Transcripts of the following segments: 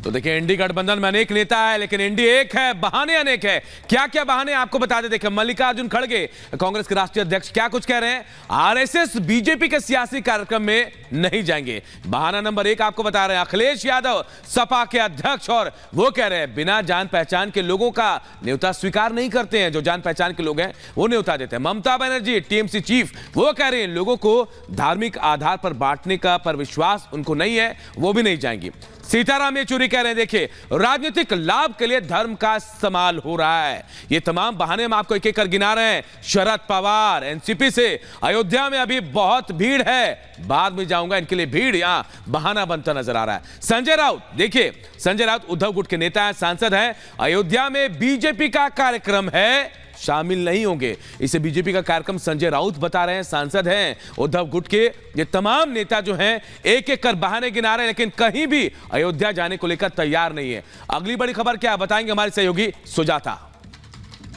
तो देखिए, एनडीए गठबंधन में अनेक नेता है, लेकिन एनडीए एक है, बहाने अनेक है। क्या क्या बहाने आपको बता दे। देखिए, मल्लिकार्जुन खड़गे कांग्रेस के राष्ट्रीय अध्यक्ष क्या कुछ कह रहे हैं। आरएसएस बीजेपी के सियासी कार्यक्रम में नहीं जाएंगे। बहाना नंबर 1 आपको बता रहे हैं, अखिलेश यादव सपा के अध्यक्ष, और वो कह रहे हैं बिना जान पहचान के लोगों का न्योता स्वीकार नहीं करते हैं। जो जान पहचान के लोग हैं वो न्योता देते हैं। ममता बनर्जी टीएमसी चीफ, वो कह रहे हैं लोगों को धार्मिक आधार पर बांटने का पर विश्वास उनको नहीं है, वो भी नहीं जाएंगी। सीताराम येचुरी कह रहे हैं देखिए, राजनीतिक लाभ के लिए धर्म का इस्तेमाल हो रहा है। ये तमाम बहाने हम आपको एक एक कर गिना रहे हैं। शरद पवार एनसीपी से, अयोध्या में अभी बहुत भीड़ है, बाद में जाऊंगा, इनके लिए भीड़ यहां बहाना बनता नजर आ रहा है। संजय राउत, देखिए संजय राउत उद्धव गुट के नेता हैं, सांसद हैं। अयोध्या में बीजेपी का कार्यक्रम है, शामिल नहीं होंगे। इसे बीजेपी का कार्यक्रम संजय राउत बता रहे हैं, सांसद हैं उद्धव गुट के। ये तमाम नेता जो हैं एक एक कर बहाने गिना रहे हैं, लेकिन कहीं भी अयोध्या जाने को लेकर तैयार नहीं है। अगली बड़ी खबर क्या बताएंगे हमारे सहयोगी सुजाता।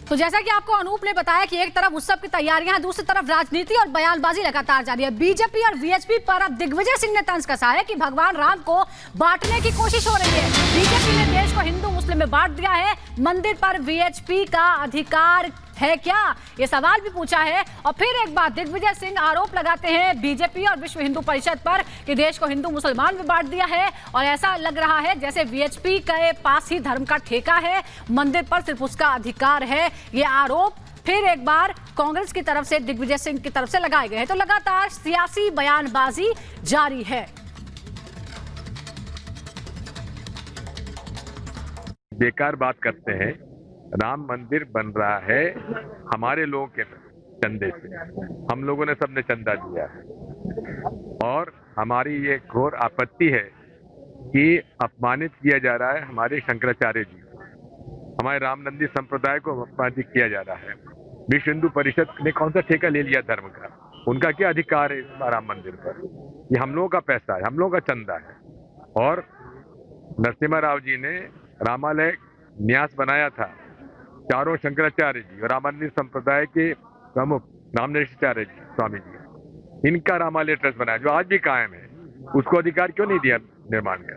तो जैसा कि आपको अनूप ने बताया कि एक तरफ उत्सव की तैयारियां हैं, दूसरी तरफ राजनीति और बयानबाजी लगातार जारी है। बीजेपी और वीएचपी पर अब दिग्विजय सिंह ने तंज कसा है कि भगवान राम को बांटने की कोशिश हो रही है। बीजेपी ने देश को हिंदू मुस्लिम में बांट दिया है। मंदिर पर वीएचपी का अधिकार है क्या, ये सवाल भी पूछा है। और फिर एक बार दिग्विजय सिंह आरोप लगाते हैं बीजेपी और विश्व हिंदू परिषद पर कि देश को हिंदू मुसलमान में बांट दिया है, और ऐसा लग रहा है जैसे वीएचपी के पास ही धर्म का ठेका है, मंदिर पर सिर्फ उसका अधिकार है। ये आरोप फिर एक बार कांग्रेस की तरफ से, दिग्विजय सिंह की तरफ से लगाए गए हैं। तो लगातार सियासी बयानबाजी जारी है। बेकार बात करते हैं। राम मंदिर बन रहा है हमारे लोगों के चंदे से, हम लोगों ने सबने चंदा दिया है, और हमारी ये घोर आपत्ति है कि अपमानित किया जा रहा है हमारे शंकराचार्य जी, हमारे रामनंदी संप्रदाय को अपमानित किया जा रहा है। विश्व हिंदू परिषद ने कौन सा ठेका ले लिया धर्म का, उनका क्या अधिकार है राम मंदिर पर। ये हम लोगों का पैसा है, हम लोगों का चंदा है। और नरसिम्हा राव जी ने रामालय न्यास बनाया था, चारों शंकराचार्य जी और रामानंदी संप्रदाय के प्रमुख रामनेशाचार्य जी स्वामी जी, इनका रामालय ट्रस्ट बनाया जो आज भी कायम है। उसको अधिकार क्यों नहीं दिया निर्माण का।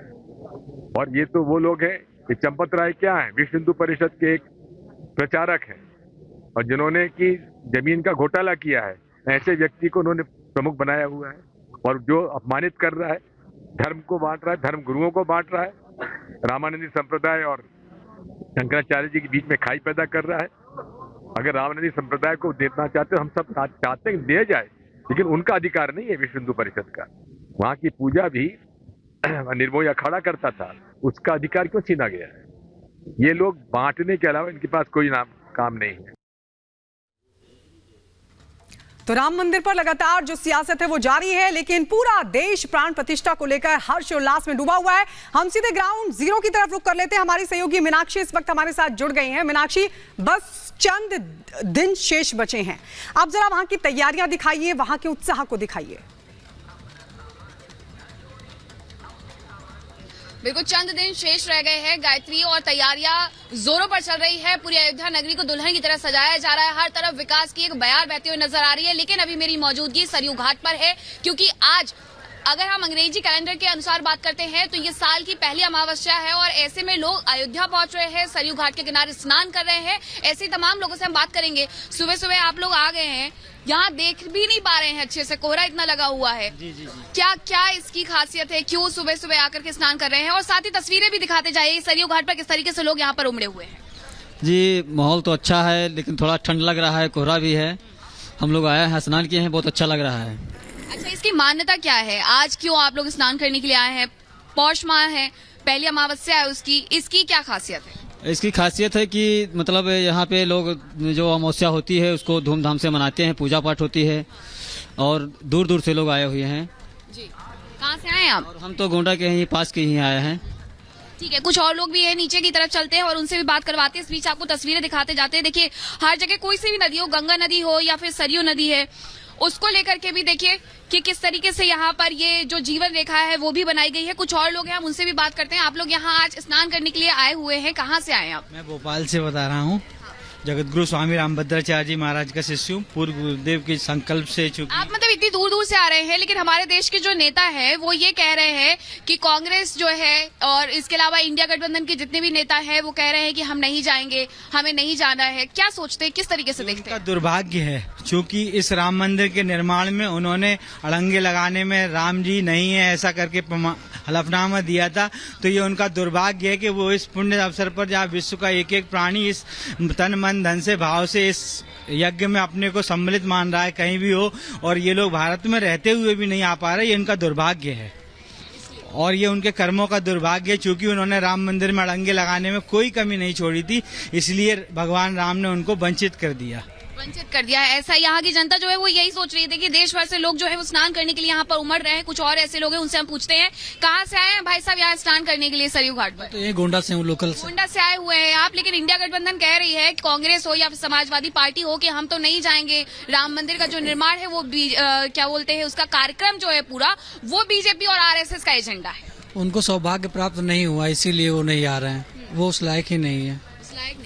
और ये तो वो लोग हैं, ये चंपत राय क्या है, विश्व हिंदू परिषद के एक प्रचारक हैं, और जिन्होंने की जमीन का घोटाला किया है, ऐसे व्यक्ति को उन्होंने प्रमुख बनाया हुआ है। और जो अपमानित कर रहा है, धर्म को बांट रहा है, धर्म गुरुओं को बांट रहा है, रामानंदी संप्रदाय और शंकराचार्य जी के बीच में खाई पैदा कर रहा है। अगर रामानंदी संप्रदाय को देना चाहते हो, हम सब चाहते हैं दे जाए, लेकिन उनका अधिकार नहीं है विश्व हिंदू परिषद का। वहां की पूजा भी निर्मोही अखाड़ा करता था, उसका अधिकार क्यों छीना गया है। ये लोग बांटने के अलावा इनके पास कोई काम नहीं है। तो राम मंदिर पर लगातार जो सियासत है वो जारी है, लेकिन पूरा देश प्राण प्रतिष्ठा को लेकर हर्ष उल्लास में डूबा हुआ है। हम सीधे ग्राउंड जीरो की तरफ रुख कर लेते हैं। हमारी सहयोगी मीनाक्षी इस वक्त हमारे साथ जुड़ गई हैं। मीनाक्षी, बस चंद दिन शेष बचे हैं, आप जरा वहां की तैयारियां दिखाइए, वहां के उत्साह को दिखाइए। बिल्कुल, चंद दिन शेष रह गए हैं गायत्री, और तैयारियां जोरों पर चल रही है। पूरी अयोध्या नगरी को दुल्हन की तरह सजाया जा रहा है। हर तरफ विकास की एक बयार बहती हुई नजर आ रही है। लेकिन अभी मेरी मौजूदगी सरयू घाट पर है, क्योंकि आज अगर हम अंग्रेजी कैलेंडर के अनुसार बात करते हैं तो ये साल की पहली अमावस्या है, और ऐसे में लोग अयोध्या पहुंच रहे हैं, सरयू घाट के किनारे स्नान कर रहे हैं। ऐसे तमाम लोगों से हम बात करेंगे। सुबह सुबह आप लोग आ गए हैं, यहाँ देख भी नहीं पा रहे हैं अच्छे से, कोहरा इतना लगा हुआ है। जी। क्या क्या इसकी खासियत है, क्यों सुबह सुबह आकर के स्नान कर रहे हैं, और साथ ही तस्वीरें भी दिखाते जाइए सरयू घाट पर किस तरीके से लोग यहाँ पर उमड़े हुए हैं। जी, माहौल तो अच्छा है, लेकिन थोड़ा ठंड लग रहा है, कोहरा भी है। हम लोग आए हैं, स्नान किए हैं, बहुत अच्छा लग रहा है। अच्छा, इसकी मान्यता क्या है, आज क्यों आप लोग स्नान करने के लिए आए हैं? पौष माह है, पहली अमावस्या है उसकी, इसकी क्या खासियत है? इसकी खासियत है कि मतलब यहाँ पे लोग जो अमावस्या होती है उसको धूमधाम से मनाते हैं, पूजा पाठ होती है, और दूर दूर से लोग आए हुए हैं। जी, कहाँ से आए हैं आप? और हम तो गोंडा के ही पास के ही आए हैं। ठीक है, कुछ और लोग भी हैं, नीचे की तरफ चलते हैं और उनसे भी बात करवाते हैं। इस बीच आपको तस्वीरें दिखाते जाते हैं। देखिए, हर जगह कोई सी भी नदी हो, गंगा नदी हो या फिर सरयू नदी है, उसको लेकर के भी देखिए कि किस तरीके से यहाँ पर ये जो जीवन रेखा है वो भी बनाई गई है। कुछ और लोग हैं, हम उनसे भी बात करते हैं। आप लोग यहाँ आज स्नान करने के लिए आए हुए हैं, कहाँ से आए हैं आप? मैं भोपाल से बता रहा हूँ। जगतगुरु स्वामी रामभद्राचार्य जी महाराज का शिष्य हूँ। पूर्व गुरुदेव के संकल्प से चूंकि आप मतलब इतनी दूर दूर से आ रहे हैं, लेकिन हमारे देश के जो नेता है वो ये कह रहे हैं कि कांग्रेस जो है और इसके अलावा इंडिया गठबंधन के जितने भी नेता हैं वो कह रहे हैं कि हम नहीं जाएंगे, हमें नहीं जाना है। क्या सोचते हैं, किस तरीके से देखते हैं? दुर्भाग्य है, चूंकि इस राम मंदिर के निर्माण में उन्होंने अड़ंगे लगाने में राम जी नहीं है ऐसा करके हलफनामा दिया था। तो ये उनका दुर्भाग्य है कि वो इस पुण्य अवसर पर जहाँ विश्व का एक एक प्राणी इस तन मन धन से भाव से इस यज्ञ में अपने को सम्मिलित मान रहा है कहीं भी हो, और ये लोग भारत में रहते हुए भी नहीं आ पा रहे, ये इनका दुर्भाग्य है और ये उनके कर्मों का दुर्भाग्य है। चूंकि उन्होंने राम मंदिर में अड़ंगे लगाने में कोई कमी नहीं छोड़ी थी, इसलिए भगवान राम ने उनको वंचित कर दिया है। ऐसा यहाँ की जनता जो है वो यही सोच रही थी कि देश भर से लोग जो है वो स्नान करने के लिए यहाँ पर उमड़ रहे हैं। कुछ और ऐसे लोग हैं, उनसे हम पूछते हैं कहाँ से आए हैं भाई साहब यहाँ स्नान करने के लिए सरयू घाट पर? तो ये गोंडा से हूँ, लोकल से। गोंडा से आए हुए हैं आप, लेकिन इंडिया गठबंधन कह रही है, कांग्रेस हो या समाजवादी पार्टी हो, कि हम तो नहीं जाएंगे। राम मंदिर का जो निर्माण है वो क्या बोलते हैं उसका कार्यक्रम जो है पूरा वो बीजेपी और RSS का एजेंडा है। उनको सौभाग्य प्राप्त नहीं हुआ, इसीलिए वो नहीं आ रहे हैं। वो उस लायक ही नहीं है,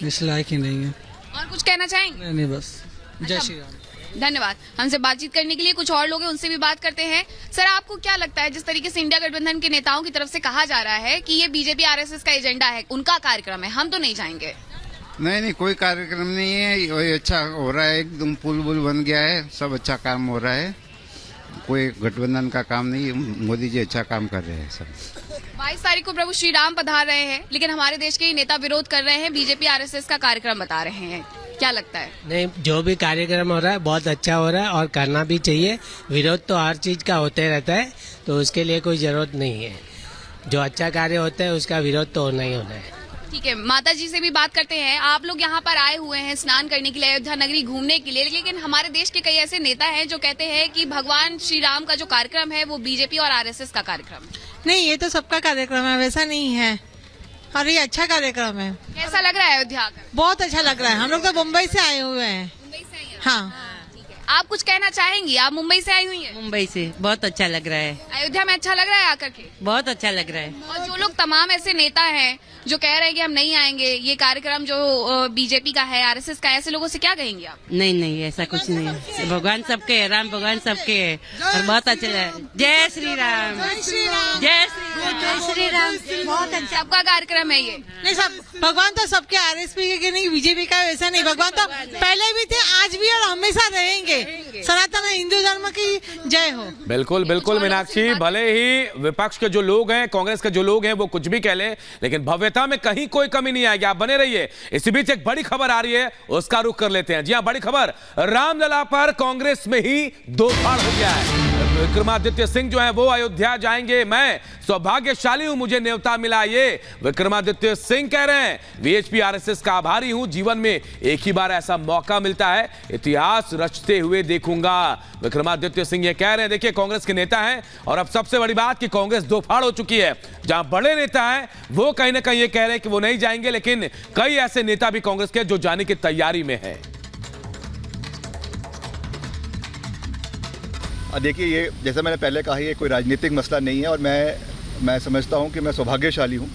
इस लायक ही नहीं है। और कुछ कहना चाहेंगे? नहीं, बस जय श्री राम। धन्यवाद। हमसे बातचीत करने के लिए कुछ और लोग हैं, उनसे भी बात करते हैं। सर, आपको क्या लगता है, जिस तरीके से इंडिया गठबंधन के नेताओं की तरफ से कहा जा रहा है कि ये बीजेपी RSS का एजेंडा है, उनका कार्यक्रम है, हम तो नहीं जाएंगे? नहीं, कोई कार्यक्रम नहीं है। ये अच्छा हो रहा है, एकदम पुल बन गया है, सब अच्छा काम हो रहा है। कोई गठबंधन का काम नहीं, मोदी जी अच्छा काम कर रहे हैं सब। 22 तारीख को प्रभु श्री राम पधार रहे हैं, लेकिन हमारे देश के नेता विरोध कर रहे हैं, बीजेपी RSS का कार्यक्रम बता रहे हैं। क्या लगता है? नहीं, जो भी कार्यक्रम हो रहा है बहुत अच्छा हो रहा है और करना भी चाहिए। विरोध तो हर चीज का होते रहता है, तो उसके लिए कोई जरूरत नहीं है। जो अच्छा कार्य होता है उसका विरोध तो होना ही होना है। ठीक है, माता जी से भी बात करते हैं। आप लोग यहाँ पर आए हुए हैं स्नान करने के लिए, अयोध्या नगरी घूमने के लिए, लेकिन हमारे देश के कई ऐसे नेता हैं जो कहते हैं कि भगवान श्री राम का जो कार्यक्रम है वो बीजेपी और RSS का कार्यक्रम है। नहीं, ये तो सबका कार्यक्रम है, वैसा नहीं है, और ये अच्छा कार्यक्रम है। कैसा लग रहा है अयोध्या का? बहुत अच्छा लग रहा है। हम लोग तो मुंबई से आए हुए हैं। मुंबई से आई हैं? हाँ। आप कुछ कहना चाहेंगी? आप मुंबई से आई हुई हैं? मुंबई से। बहुत अच्छा लग रहा है। अयोध्या में अच्छा लग रहा है आकर के? बहुत अच्छा लग रहा है। और जो लोग तमाम ऐसे नेता हैं जो कह रहे हैं कि हम नहीं आएंगे, ये कार्यक्रम जो बीजेपी का है, RSS का है, ऐसे लोगों से क्या कहेंगे आप? नहीं, ऐसा कुछ नहीं है। भगवान सबके है, राम भगवान सबके है, और बहुत अच्छा है। जय श्री राम, जय श्री राम, जय श्री राम। बहुत अच्छा सबका कार्यक्रम है ये। नहीं, सब भगवान तो सबके, RSS के नहीं, बीजेपी का वैसा नहीं। भगवान तो पहले भी थे, आज भी और हमेशा रहेंगे। सनातन हिंदू धर्म की जय हो। बिल्कुल बिल्कुल मीनाक्षी, भले ही विपक्ष के जो लोग हैं, कांग्रेस के जो लोग हैं वो कुछ भी कह लें, लेकिन भव्यता में कहीं कोई कमी नहीं आएगी। आप बने रहिए। इसी बीच एक बड़ी खबर आ रही है, उसका रुख कर लेते हैं। जी हां, बड़ी खबर, रामलला पर कांग्रेस में ही दो फाड़ हो गया है। विक्रमादित्य सिंह जो है वो अयोध्या जाएंगे। मैं सौभाग्यशाली हूं, मुझे न्योता मिला, ये विक्रमादित्य सिंह कह रहे हैं। VHP RSS का आभारी हूं, जीवन में एक ही बार ऐसा मौका मिलता है, इतिहास रचते हुए देखूंगा। विक्रमादित्य सिंह ये कह रहे हैं। देखिए, कांग्रेस के नेता हैं और अब सबसे बड़ी बात कि कांग्रेस दो फाड़ हो चुकी है। जहां बड़े नेता हैं वो कहीं ना कहीं ये कह रहे हैं कि वो नहीं जाएंगे, लेकिन कई ऐसे नेता भी कांग्रेस के जो जाने की तैयारी में है। देखिए, ये जैसा मैंने पहले कहा, ये कोई राजनीतिक मसला नहीं है, और मैं समझता हूँ कि मैं सौभाग्यशाली हूँ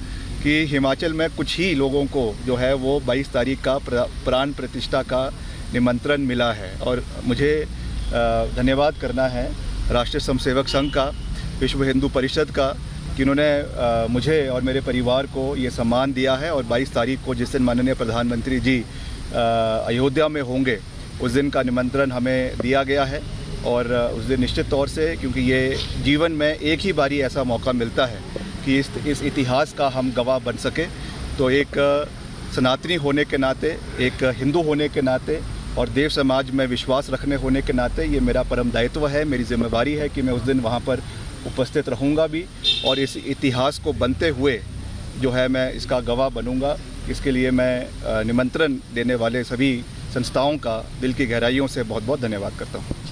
कि हिमाचल में कुछ ही लोगों को जो है वो 22 तारीख का प्राण प्रतिष्ठा का निमंत्रण मिला है। और मुझे धन्यवाद करना है राष्ट्रीय स्वयंसेवक संघ का, विश्व हिंदू परिषद का, कि उन्होंने मुझे और मेरे परिवार को ये सम्मान दिया है। और 22 तारीख को जिस दिन माननीय प्रधानमंत्री जी अयोध्या में होंगे, उस दिन का निमंत्रण हमें दिया गया है। और उस दिन निश्चित तौर से, क्योंकि ये जीवन में एक ही बारी ऐसा मौका मिलता है कि इस इतिहास का हम गवाह बन सके, तो एक सनातनी होने के नाते, एक हिंदू होने के नाते और देव समाज में विश्वास रखने होने के नाते ये मेरा परम दायित्व है, मेरी जिम्मेदारी है कि मैं उस दिन वहाँ पर उपस्थित रहूँगा भी, और इस इतिहास को बनते हुए जो है मैं इसका गवाह बनूँगा। इसके लिए मैं निमंत्रण देने वाले सभी संस्थाओं का दिल की गहराइयों से बहुत बहुत धन्यवाद करता हूँ।